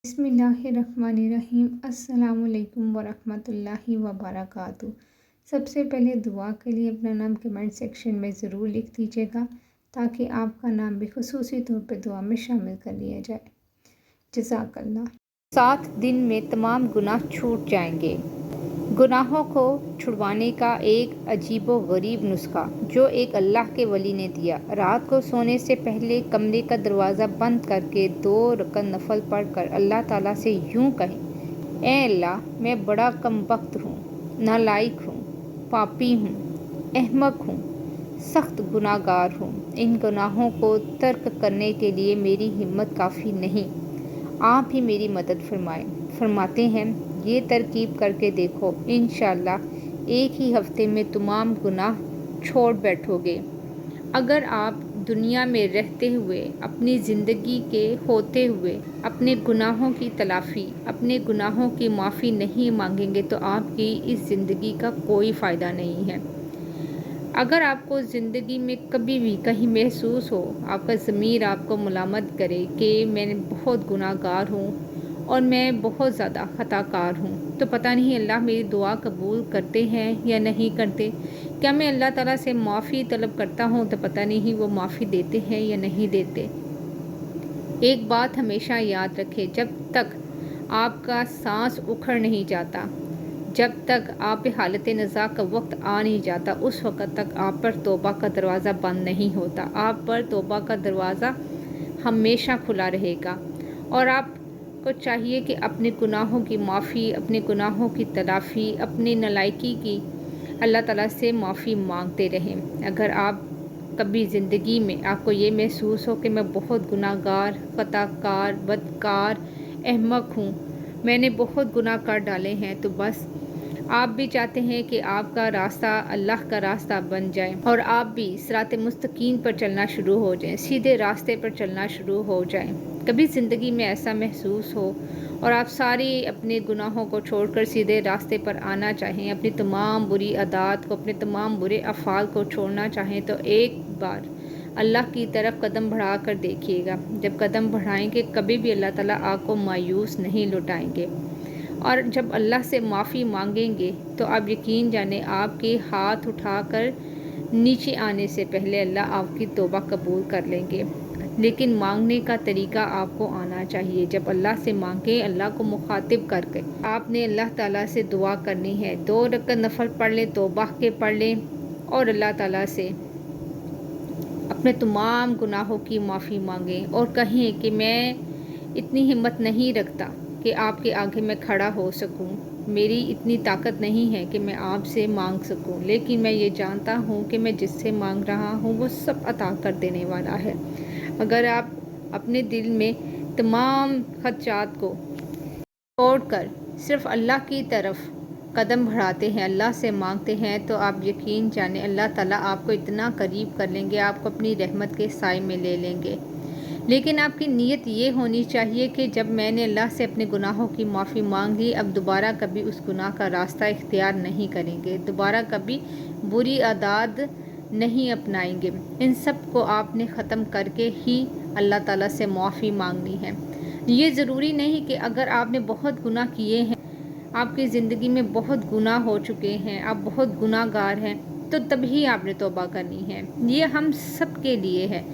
बिस्मिल्लाहिर्रहमानिर्रहीम। अस्सलाम वालेकुम वरहमतुल्लाहि वबरकातुहू। सबसे पहले दुआ के लिए अपना नाम कमेंट सेक्शन में ज़रूर लिख दीजिएगा ताकि आपका नाम भी खुसूसी तौर पे दुआ में शामिल कर लिया जाए। जज़ाकल्लाह। 7 दिन में तमाम गुनाह छूट जाएंगे। गुनाहों को छुड़वाने का एक अजीबो गरीब नुस्खा जो एक अल्लाह के वली ने दिया। रात को सोने से पहले कमरे का दरवाज़ा बंद करके 2 रकअत नफल पढ़कर अल्लाह ताला से यूं कहें, ए अल्लाह, मैं बड़ा कमबख्त हूँ, नालायक हूँ, पापी हूँ, अहमक हूँ, सख्त गुनाहगार हूँ। इन गुनाहों को तर्क करने के लिए मेरी हिम्मत काफ़ी नहीं, आप ही मेरी मदद फरमाएं। फरमाते हैं, ये तरकीब करके देखो, इंशाअल्लाह एक ही हफ्ते में तमाम गुनाह छोड़ बैठोगे। अगर आप दुनिया में रहते हुए अपनी ज़िंदगी के होते हुए अपने गुनाहों की तलाफ़ी, अपने गुनाहों की माफ़ी नहीं मांगेंगे तो आपकी इस ज़िंदगी का कोई फ़ायदा नहीं है। अगर आपको ज़िंदगी में कभी भी कहीं महसूस हो, आपका ज़मीर आपको मुलामत करे कि मैं बहुत गुनाहगार हूँ और मैं बहुत ज़्यादा ख़ताकार हूँ, तो पता नहीं अल्लाह मेरी दुआ कबूल करते हैं या नहीं करते। क्या मैं अल्लाह ताला से माफ़ी तलब करता हूँ तो पता नहीं वो माफ़ी देते हैं या नहीं देते। एक बात हमेशा याद रखें, जब तक आपका सांस उखड़ नहीं जाता, जब तक आप पे हालत नज़ा का वक्त आ नहीं जाता, उस वक़्त तक आप पर तौबा का दरवाज़ा बंद नहीं होता। आप पर तौबा का दरवाज़ा हमेशा खुला रहेगा और आपको चाहिए कि अपने गुनाहों की माफ़ी, अपने गुनाहों की तलाफ़ी, अपनी नालायकी की अल्लाह ताला से माफ़ी मांगते रहें। अगर आप कभी ज़िंदगी में आपको ये महसूस हो कि मैं बहुत गुनाहगार, ख़ताकार, बदकार, अहमक हूँ, मैंने बहुत गुनाह कर डाले हैं, तो बस आप भी चाहते हैं कि आपका रास्ता अल्लाह का रास्ता बन जाए और आप भी सिरात मुस्तकीम पर चलना शुरू हो जाएं, सीधे रास्ते पर चलना शुरू हो जाएं। कभी ज़िंदगी में ऐसा महसूस हो और आप सारी अपने गुनाहों को छोड़कर सीधे रास्ते पर आना चाहें, अपनी तमाम बुरी आदत को, अपने तमाम बुरे अफ़ाल को छोड़ना चाहें, तो एक बार अल्लाह की तरफ कदम बढ़ा कर देखिएगा। जब कदम बढ़ाएंगे कभी भी अल्लाह ताला आपको मायूस नहीं लौटाएंगे और जब अल्लाह से माफ़ी मांगेंगे तो आप यकीन जाने आपके हाथ उठाकर नीचे आने से पहले अल्लाह आपकी तौबा कबूल कर लेंगे। लेकिन मांगने का तरीका आपको आना चाहिए। जब अल्लाह से मांगे, अल्लाह को मुखातिब करके आपने अल्लाह ताला से दुआ करनी है। 2 रकअत नफल पढ़ लें, तौबा के पढ़ लें और अल्लाह ताला से अपने तमाम गुनाहों की माफ़ी मांगें और कहें कि मैं इतनी हिम्मत नहीं रखता कि आपके आगे मैं खड़ा हो सकूं, मेरी इतनी ताकत नहीं है कि मैं आपसे मांग सकूं, लेकिन मैं ये जानता हूं कि मैं जिससे मांग रहा हूं वो सब अता कर देने वाला है। अगर आप अपने दिल में तमाम खदशात को छोड़कर सिर्फ अल्लाह की तरफ कदम बढ़ाते हैं, अल्लाह से मांगते हैं, तो आप यकीन जाने अल्लाह ताला आपको इतना करीब कर लेंगे, आपको अपनी रहमत के साए में ले लेंगे। लेकिन आपकी नीयत ये होनी चाहिए कि जब मैंने अल्लाह से अपने गुनाहों की माफ़ी मांग ली, अब दोबारा कभी उस गुनाह का रास्ता इख्तियार नहीं करेंगे, दोबारा कभी बुरी आदत नहीं अपनाएंगे। इन सब को आपने ख़त्म करके ही अल्लाह ताला से माफ़ी मांगनी है। ये ज़रूरी नहीं कि अगर आपने बहुत गुनाह किए हैं, आपकी ज़िंदगी में बहुत गुनाह हो चुके हैं, आप बहुत गुनाहगार हैं, तो तभी आपने तौबा करनी है। ये हम सब के लिए है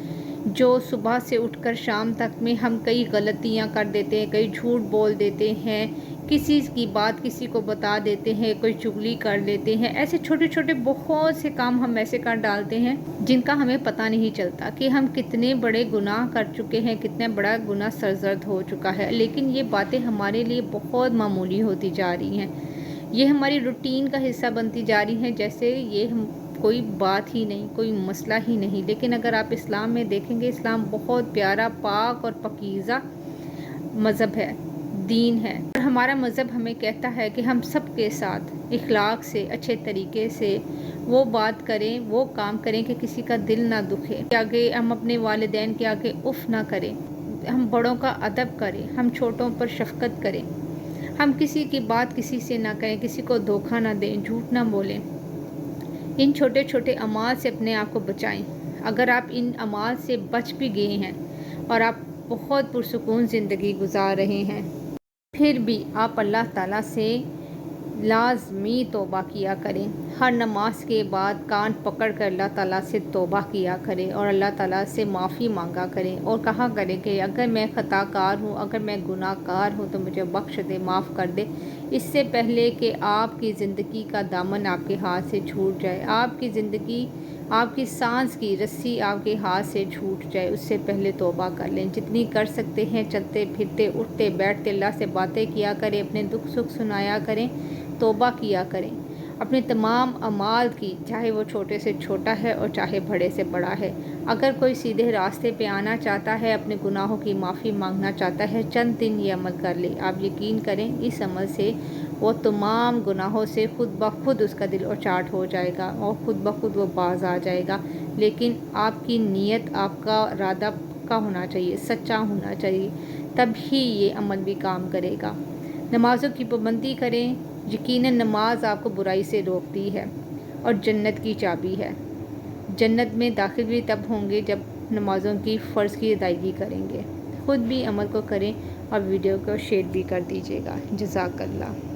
जो सुबह से उठकर शाम तक में हम कई गलतियां कर देते हैं, कई झूठ बोल देते हैं, किसी की बात किसी को बता देते हैं, कोई चुगली कर लेते हैं। ऐसे छोटे छोटे बहुत से काम हम ऐसे कर डालते हैं जिनका हमें पता नहीं चलता कि हम कितने बड़े गुनाह कर चुके हैं, कितना बड़ा गुनाह सरजद हो चुका है। लेकिन ये बातें हमारे लिए बहुत मामूली होती जा रही हैं, ये हमारी रूटीन का हिस्सा बनती जा रही हैं, जैसे ये हम कोई बात ही नहीं, कोई मसला ही नहीं। लेकिन अगर आप इस्लाम में देखेंगे, इस्लाम बहुत प्यारा, पाक और पकीज़ा मज़हब है, दीन है। और हमारा मज़हब हमें कहता है कि हम सब के साथ इखलाक से, अच्छे तरीके से वो बात करें, वो काम करें कि किसी का दिल ना दुखे, कि आगे हम अपने वालिदैन के आगे उफ़ ना करें, हम बड़ों का अदब करें, हम छोटों पर शफ़क़त करें, हम किसी की बात किसी से ना करें, किसी को धोखा ना दें, झूठ ना बोलें। इन छोटे छोटे अमाल से अपने आप को बचाएं। अगर आप इन अमाल से बच भी गए हैं और आप बहुत पुरसुकून ज़िंदगी गुजार रहे हैं, پھر بھی آپ اللہ تعالیٰ سے لازمی توبہ کیا کریں۔ ہر نماز کے بعد کان پکڑ کر اللہ تعالیٰ سے توبہ کیا کریں اور اللہ تعالیٰ سے معافی مانگا کریں اور کہا کریں کہ اگر میں خطا کار ہوں، اگر میں گناہ کار ہوں تو مجھے بخش دے، معاف کر دے۔ اس سے پہلے کہ آپ کی زندگی کا دامن آپ کے ہاتھ سے چھوٹ جائے، آپ کی زندگی، آپ کی سانس کی رسی آپ کے ہاتھ سے چھوٹ جائے، اس سے پہلے توبہ کر لیں۔ جتنی کر سکتے ہیں چلتے پھرتے اٹھتے بیٹھتے اللہ سے باتیں کیا کریں، اپنے دکھ سکھ سنایا کریں، توبہ کیا کریں اپنے تمام اعمال کی، چاہے وہ چھوٹے سے چھوٹا ہے اور چاہے بڑے سے بڑا ہے۔ اگر کوئی سیدھے راستے پہ آنا چاہتا ہے، اپنے گناہوں کی معافی مانگنا چاہتا ہے، چند دن یہ عمل کر لے، آپ یقین کریں اس عمل سے وہ تمام گناہوں سے خود بخود اس کا دل اچاٹ ہو جائے گا اور خود بخود وہ باز آ جائے گا۔ لیکن آپ کی نیت، آپ کا ارادہ پکا ہونا چاہیے، سچا ہونا چاہیے، تب ہی یہ عمل بھی کام کرے گا۔ نمازوں کی پابندی کریں۔ یقیناً نماز آپ کو برائی سے روکتی ہے اور جنت کی چابی ہے۔ جنت میں داخل بھی تب ہوں گے جب نمازوں کی فرض کی ادائیگی کریں گے۔ خود بھی عمل کو کریں اور ویڈیو کو شیئر بھی کر دیجیے گا۔ جزاک اللہ۔